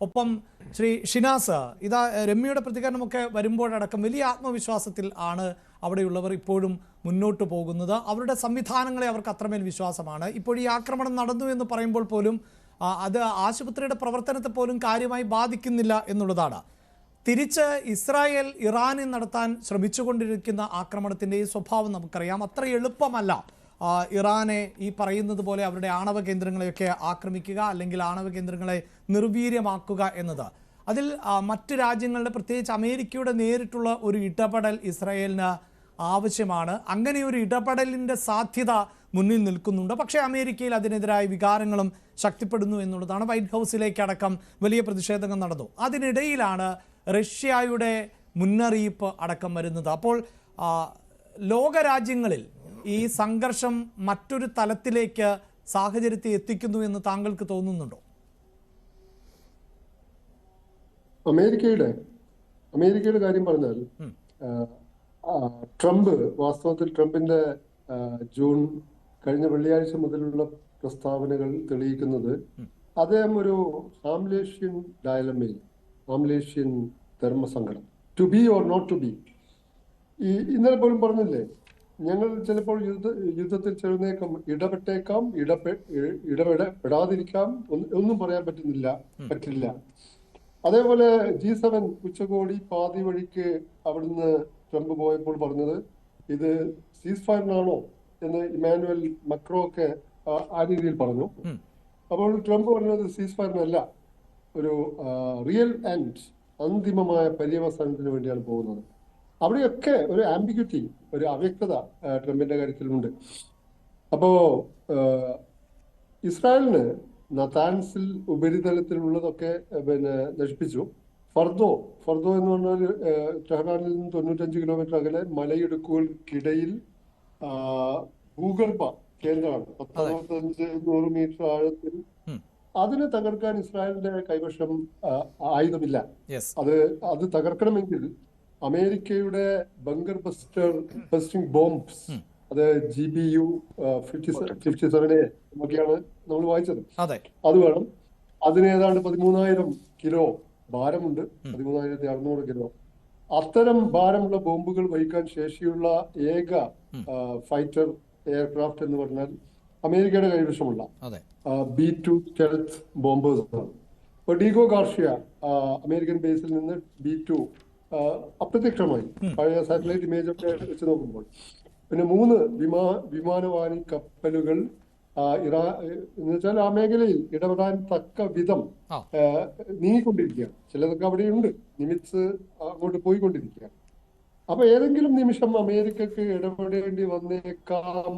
ഒപ്പം ശ്രീ ഷിനാസ്, ഇതാ രമ്യയുടെ പ്രതികരണമൊക്കെ വരുമ്പോഴടക്കം വലിയ ആത്മവിശ്വാസത്തിൽ ആണ് അവിടെയുള്ളവർ ഇപ്പോഴും മുന്നോട്ട് പോകുന്നത്. അവരുടെ സംവിധാനങ്ങളെ അവർക്ക് അത്രമേൽ വിശ്വാസമാണ്. ഇപ്പോൾ ഈ ആക്രമണം നടന്നു എന്ന് പറയുമ്പോൾ പോലും അത് ആശുപത്രിയുടെ പ്രവർത്തനത്തെ പോലും കാര്യമായി ബാധിക്കുന്നില്ല എന്നുള്ളതാണ്. തിരിച്ച് ഇസ്രായേൽ ഇറാനിൽ നടത്താൻ ശ്രമിച്ചുകൊണ്ടിരിക്കുന്ന ആക്രമണത്തിൻ്റെ ഈ സ്വഭാവം നമുക്കറിയാം. അത്ര എളുപ്പമല്ല ഇറാനെ ഈ പറയുന്നത് പോലെ അവരുടെ ആണവ കേന്ദ്രങ്ങളെയൊക്കെ ആക്രമിക്കുക, അല്ലെങ്കിൽ ആണവ കേന്ദ്രങ്ങളെ നിർവീര്യമാക്കുക എന്നത്. അതിൽ മറ്റു രാജ്യങ്ങളുടെ, പ്രത്യേകിച്ച് അമേരിക്കയുടെ നേരിട്ടുള്ള ഒരു ഇടപെടൽ ഇസ്രായേലിന് ആവശ്യമാണ്. അങ്ങനെ ഒരു ഇടപെടലിൻ്റെ സാധ്യത മുന്നിൽ നിൽക്കുന്നുണ്ട്. പക്ഷേ അമേരിക്കയിൽ അതിനെതിരായ വികാരങ്ങളും ശക്തിപ്പെടുന്നു എന്നുള്ളതാണ്. വൈറ്റ് ഹൗസിലേക്കടക്കം വലിയ പ്രതിഷേധങ്ങൾ നടന്നു. അതിനിടയിലാണ് റഷ്യയുടെ മുന്നറിയിപ്പ് അടക്കം വരുന്നത്. അപ്പോൾ ലോകരാജ്യങ്ങളിൽ ഈ സംഘർഷം മറ്റൊരു തലത്തിലേക്ക് സാഹചര്യത്തെ എത്തിക്കുന്നു എന്ന് താങ്കൾക്ക് തോന്നുന്നുണ്ടോ? അമേരിക്കയുടെ കാര്യം പറഞ്ഞാൽ വാസ്തവത്തിൽ ട്രംപിന്റെ ജൂൺ കഴിഞ്ഞ വെള്ളിയാഴ്ച മുതലുള്ള പ്രസ്താവനകൾ തെളിയിക്കുന്നത് അദ്ദേഹം ഒരു ഹാംലേഷ്യൻ ഡയലമയിൽ, ഹാംലേഷ്യൻ ധർമ്മസങ്കടം, to B or not to B. ഇന്നലെ പോലും പറഞ്ഞില്ലേ, ഞങ്ങൾ ചിലപ്പോൾ യുദ്ധത്തിൽ ചെറുന്നേക്കാം, ഇടപെട്ടേക്കാം, ഇടപെടാതിരിക്കാം, ഒന്നും പറയാൻ പറ്റില്ല. അതേപോലെ G7 ഉച്ചകോടി പാതി വഴിക്ക് അവിടുന്ന് ട്രംപ് പോയപ്പോൾ പറഞ്ഞത് ഇത് സീസ് ഫയറിനാണോ എന്ന് ഇമാനുവൽ മക്രോ ഒക്കെ ആ രീതിയിൽ പറഞ്ഞു. അപ്പോൾ ട്രംപ് പറഞ്ഞത് സീസ് ഫയറിനല്ല, ഒരു റിയൽ ആൻഡ് അന്തിമമായ പര്യവസാനത്തിന് വേണ്ടിയാണ് പോകുന്നത്. അവിടെയൊക്കെ ഒരു ആംബിഗ്വിറ്റി, ഒരു അവ്യക്തത ട്രംപിന്റെ കാര്യത്തിലുണ്ട്. അപ്പോ ഇസ്രായേലിന് നതാൻസിൽ ഉപരിതലത്തിലുള്ളതൊക്കെ നശിപ്പിച്ചു. ഫർദോ എന്ന് പറഞ്ഞാൽ ടെഹ്റാനിൽ നിന്ന് 95 കിലോമീറ്റർ അകലെ മലയിടുക്കുകൾക്കിടയിൽ ഭൂഗർഭ കേന്ദ്രമാണ്. 100 മീറ്റർ ആഴത്തിൽ. അതിനെ തകർക്കാൻ ഇസ്രായേലിന്റെ കൈവശം ആയുധമില്ല. അത് തകർക്കണമെങ്കിൽ അമേരിക്കയുടെ ബങ്കർ ബസ്റ്റിംഗ് ബോംബ്സ്, അത് GBU 57A എന്നൊക്കെയാണ് നമ്മൾ വായിച്ചത്, അത് വേണം. അതിന് ഏതാണ്ട് 13,000 കിലോ ഭാരമുണ്ട്, 13,600 കിലോ. അത്തരം ഭാരമുള്ള ബോംബുകൾ വഹിക്കാൻ ശേഷിയുള്ള ഏക ഫൈറ്റർ എയർക്രാഫ്റ്റ് എന്ന് പറഞ്ഞാൽ അമേരിക്കയുടെ കൈവശമുള്ള B-2 സ്റ്റെൽത്ത് ബോംബേഴ്സ് ആണ്. ഇപ്പൊ ഡീഗോ ഗാർഷ്യ അമേരിക്കൻ ബേസിൽ നിന്ന് B-2 അപ്രത്യക്ഷമായി, പഴയ സാറ്റലൈറ്റ് ഇമേജ് ഒക്കെ വെച്ച് നോക്കുമ്പോൾ. പിന്നെ 3 വിമാനവാഹി കപ്പലുകൾ എന്ന് വെച്ചാൽ ആ മേഖലയിൽ ഇടപെടാൻ തക്ക വിധം നീങ്ങിക്കൊണ്ടിരിക്കുകയാണ്. ചിലതൊക്കെ അവിടെയുണ്ട്, നിമിത്സ് അങ്ങോട്ട് പോയിക്കൊണ്ടിരിക്കുകയാണ്. അപ്പൊ ഏതെങ്കിലും നിമിഷം അമേരിക്കക്ക് ഇടപെടേണ്ടി വന്നേക്കാം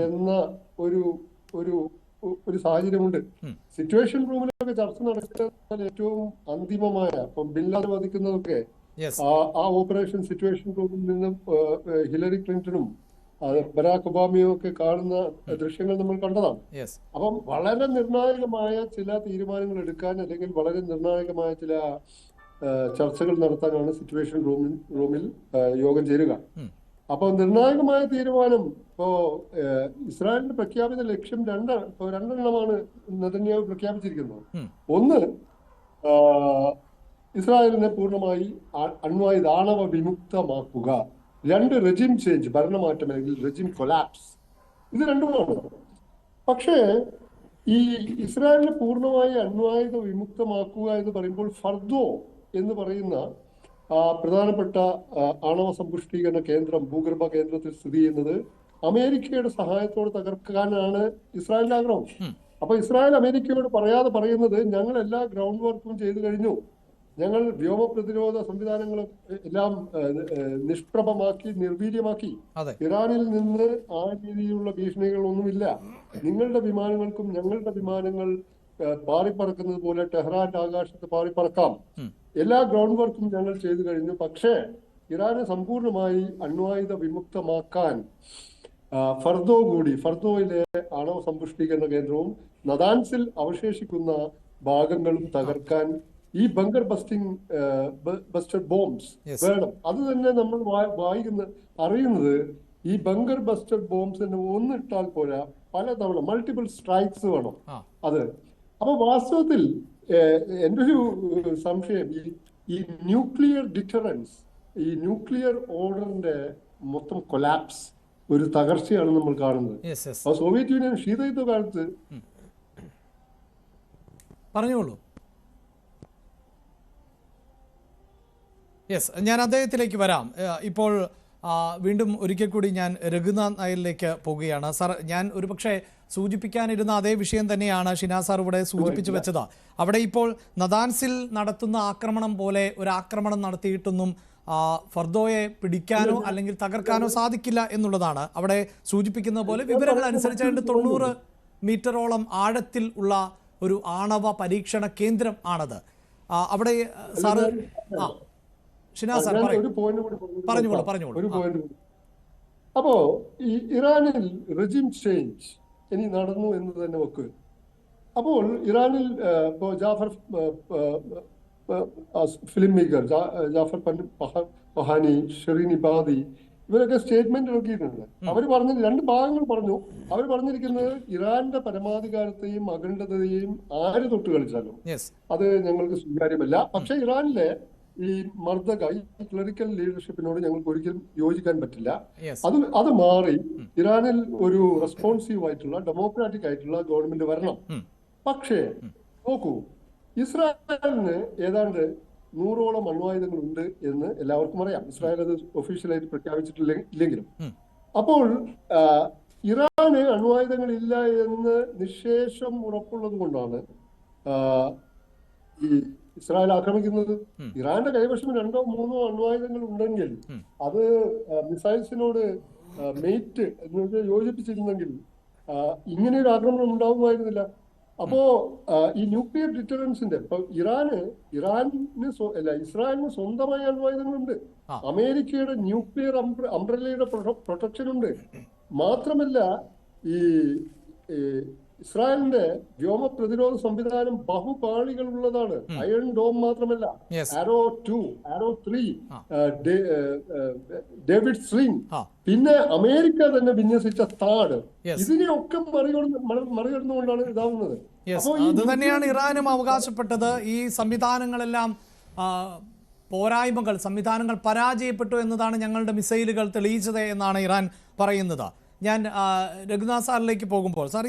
എന്ന ഒരു സാഹചര്യമുണ്ട്. സിറ്റുവേഷൻ റൂമിലൊക്കെ ചർച്ച നടക്കുന്ന ഏറ്റവും അന്തിമമായ, ഇപ്പം ബിൻ ലാദൻ വധിക്കുന്നതൊക്കെ ആ ഓപ്പറേഷൻ സിറ്റുവേഷൻ റൂമിൽ നിന്നും ഹിലറി ക്ലിന്റണും ബരാക് ഒബാമയും ഒക്കെ കാണുന്ന ദൃശ്യങ്ങൾ നമ്മൾ കണ്ടതാണ്. അപ്പം വളരെ നിർണായകമായ ചില തീരുമാനങ്ങൾ എടുക്കാൻ, അല്ലെങ്കിൽ വളരെ നിർണായകമായ ചില ചർച്ചകൾ നടത്താനാണ് സിറ്റുവേഷൻ റൂമിൽ യോഗം ചേരുക. അപ്പൊ നിർണായകമായ തീരുമാനം ഇപ്പോ ഇസ്രായേലിന്റെ പ്രഖ്യാപിത ലക്ഷ്യം രണ്ടെണ്ണമാണ് നെതന്യാഹു പ്രഖ്യാപിച്ചിരിക്കുന്നത്. ഒന്ന്, ഇസ്രായേലിനെ പൂർണ്ണമായി ആണവ വിമുക്തമാക്കുക. 2, റെജിം ചേഞ്ച്, ഭരണമാറ്റം അല്ലെങ്കിൽ റെജിം കൊലാപ്സ്. ഇത് രണ്ടുമാണ്. പക്ഷേ ഈ ഇസ്രായേലിനെ പൂർണ്ണമായി അണ്വായുധ വിമുക്തമാക്കുക എന്ന് പറയുമ്പോൾ ഫർദോ എന്ന് പറയുന്ന പ്രധാനപ്പെട്ട ആണവ സമ്പുഷ്ടീകരണ കേന്ദ്രം, ഭൂഗർഭ കേന്ദ്രത്തിൽ സ്ഥിതി ചെയ്യുന്നത് അമേരിക്കയുടെ സഹായത്തോടെ തകർക്കാനാണ് ഇസ്രായേലിന്റെ ആഗ്രഹം. അപ്പൊ ഇസ്രായേൽ അമേരിക്കയോട് പറയാതെ പറയുന്നത്, ഞങ്ങൾ എല്ലാ ഗ്രൗണ്ട് വർക്കും ചെയ്തു കഴിഞ്ഞു, ഞങ്ങൾ വ്യോമ പ്രതിരോധ സംവിധാനങ്ങൾ എല്ലാം നിഷ്പ്രഭമാക്കി, നിർവീര്യമാക്കി, ഇറാനിൽ നിന്ന് ആ രീതിയിലുള്ള ഭീഷണികളൊന്നുമില്ല, നിങ്ങളുടെ വിമാനങ്ങൾക്കും ഞങ്ങളുടെ വിമാനങ്ങൾ പാറിപ്പറക്കുന്നത് പോലെ ടെഹ്റാന്റെ ആകാശത്ത് പാറിപ്പറക്കാം, എല്ലാ ഗ്രൗണ്ട് വർക്കും ഞങ്ങൾ ചെയ്തു കഴിഞ്ഞു. പക്ഷേ ഇറാനെ സമ്പൂർണമായി അണ്വായുധ വിമുക്തമാക്കാൻ ഫർദോയിലെ ആണവ സമ്പുഷ്ടീകരണ കേന്ദ്രവും നതാൻസിൽ അവശേഷിക്കുന്ന ഭാഗങ്ങളും തകർക്കാൻ ഈ ബങ്കർ ബസ്റ്റഡ് ബോംബ്സ് വേണം. അത് തന്നെ നമ്മൾ അറിയുന്നത്, ഈ ബങ്കർ ബസ്റ്റഡ് ബോംബ്സിന് ഒന്നിട്ടാൽ പോരാ, പല തവണ മൾട്ടിപ്പിൾ സ്ട്രൈക്സ് വേണം. അത് അപ്പൊ വാസ്തവത്തിൽ എൻ്റെ ഒരു സംശയം ഈ ന്യൂക്ലിയർ ഡിറ്ററൻസ്, ഈ ന്യൂക്ലിയർ ഓർഡറിന്റെ മൊത്തം കൊലാപ്സ്, ഒരു തകർച്ചയാണ് നമ്മൾ കാണുന്നത്. യെസ് യെസ് ആ സോവിയറ്റ് യൂണിയൻ ശീതയുദ്ധ കാലത്ത് പറഞ്ഞോളൂ. യെസ്, ഞാൻ അദ്ദേഹത്തിലേക്ക് വരാം. ഇപ്പോൾ വീണ്ടും ഒരിക്കൽ കൂടി ഞാൻ രഘുനാഥ് നായരിലേക്ക് പോവുകയാണ്. സാർ, ഞാൻ ഒരുപക്ഷെ സൂചിപ്പിക്കാനിരുന്ന അതേ വിഷയം തന്നെയാണ് ഷിനാസ് സാർ ഇവിടെ സൂചിപ്പിച്ചു വെച്ചത്. അവിടെ ഇപ്പോൾ നദാൻസിൽ നടത്തുന്ന ആക്രമണം പോലെ ഒരു ആക്രമണം നടത്തിയിട്ടൊന്നും ഫർദോയെ പിടിക്കാനോ അല്ലെങ്കിൽ തകർക്കാനോ സാധിക്കില്ല എന്നുള്ളതാണ്. അവിടെ സൂചിപ്പിക്കുന്ന പോലെ വിവരങ്ങൾ അനുസരിച്ച് 90 മീറ്ററോളം ആഴത്തിൽ ഉള്ള ഒരു ആണവ പരീക്ഷണ കേന്ദ്രം ആണത്. അവിടെ സാറ് ഷിനാസ് സാർ ഒരു പോയിന്റ് കൂടി പറഞ്ഞോളൂ. ഒരു പോയിന്റ് കൂടി. അപ്പോ ഈ ഇറാനിൽ റെജിം ചേഞ്ച് ഇനി നടന്നു എന്ന് തന്നെ വെക്കുക. അപ്പോൾ ഇറാനിൽ ഇപ്പോ ജാഫർ ഫിലിം മേക്കർ ജാഫർ പഹാനി, ഷെറീൻ ഇബാദി, ഇവരൊക്കെ സ്റ്റേറ്റ്മെന്റ് ഇറക്കിയിട്ടുണ്ട്. അവർ പറഞ്ഞ 2 ഭാഗങ്ങൾ പറഞ്ഞു. അവർ പറഞ്ഞിരിക്കുന്നത് ഇറാന്റെ പരമാധികാരത്തെയും അഖണ്ഡതയെയും ആര് തൊട്ട് കളിച്ചാലും അത് ഞങ്ങൾക്ക് സ്വീകാര്യമല്ല. പക്ഷെ ഇറാനിലെ ഈ മർദ്ദക, ഈ ക്ലറിക്കൽ ലീഡർഷിപ്പിനോട് ഞങ്ങൾക്ക് ഒരിക്കലും യോജിക്കാൻ പറ്റില്ല. അത് മാറി ഇറാനിൽ ഒരു റെസ്പോൺസീവ് ആയിട്ടുള്ള ഡെമോക്രാറ്റിക് ആയിട്ടുള്ള ഗവൺമെന്റ് വരണം. പക്ഷേ നോക്കൂ, ഇസ്രായേലിന് ഏതാണ്ട് 100ഓളം അണ്വായുധങ്ങൾ ഉണ്ട് എന്ന് എല്ലാവർക്കും അറിയാം. ഇസ്രായേൽ അത് ഒഫീഷ്യലായിട്ട് പ്രഖ്യാപിച്ചിട്ടില്ലെങ്കിലും. അപ്പോൾ ഇറാന് അണ്വായുധങ്ങൾ ഇല്ല എന്ന് നിശേഷം ഉറപ്പുള്ളത് കൊണ്ടാണ് ഈ ഇസ്രായേൽ ആക്രമിക്കുന്നത്. ഇറാന്റെ കൈവശം 2ഓ 3ഓ അണ്വായുധങ്ങൾ ഉണ്ടെങ്കിൽ അത് മിസൈൽസിനോട് മെയ്റ്റ് എന്ന് വെച്ചാൽ യോജിപ്പിച്ചിരുന്നെങ്കിൽ ഇങ്ങനെ ഒരു ആക്രമണം ഉണ്ടാവുമായിരുന്നില്ല. അപ്പോ ഈ ന്യൂക്ലിയർ ഡിറ്ററൻസിന്റെ ഇപ്പൊ ഇസ്രായേലിന് സ്വന്തമായ അണ്വായുധങ്ങളുണ്ട്. അമേരിക്കയുടെ ന്യൂക്ലിയർ അംബ്രല്ലയുടെ പ്രൊട്ടക്ഷൻ ഉണ്ട്. മാത്രമല്ല ഈ ഇസ്രായേലിന്റെ വ്യോമ പ്രതിരോധ സംവിധാനം ബഹുപാളികളുള്ളതാണ്. അയൺ ഡോം മാത്രമല്ല, ആരോ 2, ആരോ 3, ഡേവിഡ് സ്ലിംഗ്, പിന്നെ അമേരിക്ക തന്നെ വിന്യസിച്ച താഡ്, ഇതിനെയൊക്കെ മറികടന്നുകൊണ്ടാണ് ഇതാവുന്നത്. അത് തന്നെയാണ് ഇറാനും അവകാശപ്പെട്ടത്. ഈ സംവിധാനങ്ങളെല്ലാം സംവിധാനങ്ങൾ പരാജയപ്പെട്ടു എന്നതാണ് ഞങ്ങളുടെ മിസൈലുകൾ തെളിയിച്ചത് എന്നാണ് ഇറാൻ പറയുന്നത്. ഞാൻ രഘുനാഥ് സാറിലേക്ക് പോകുമ്പോൾ, സാർ,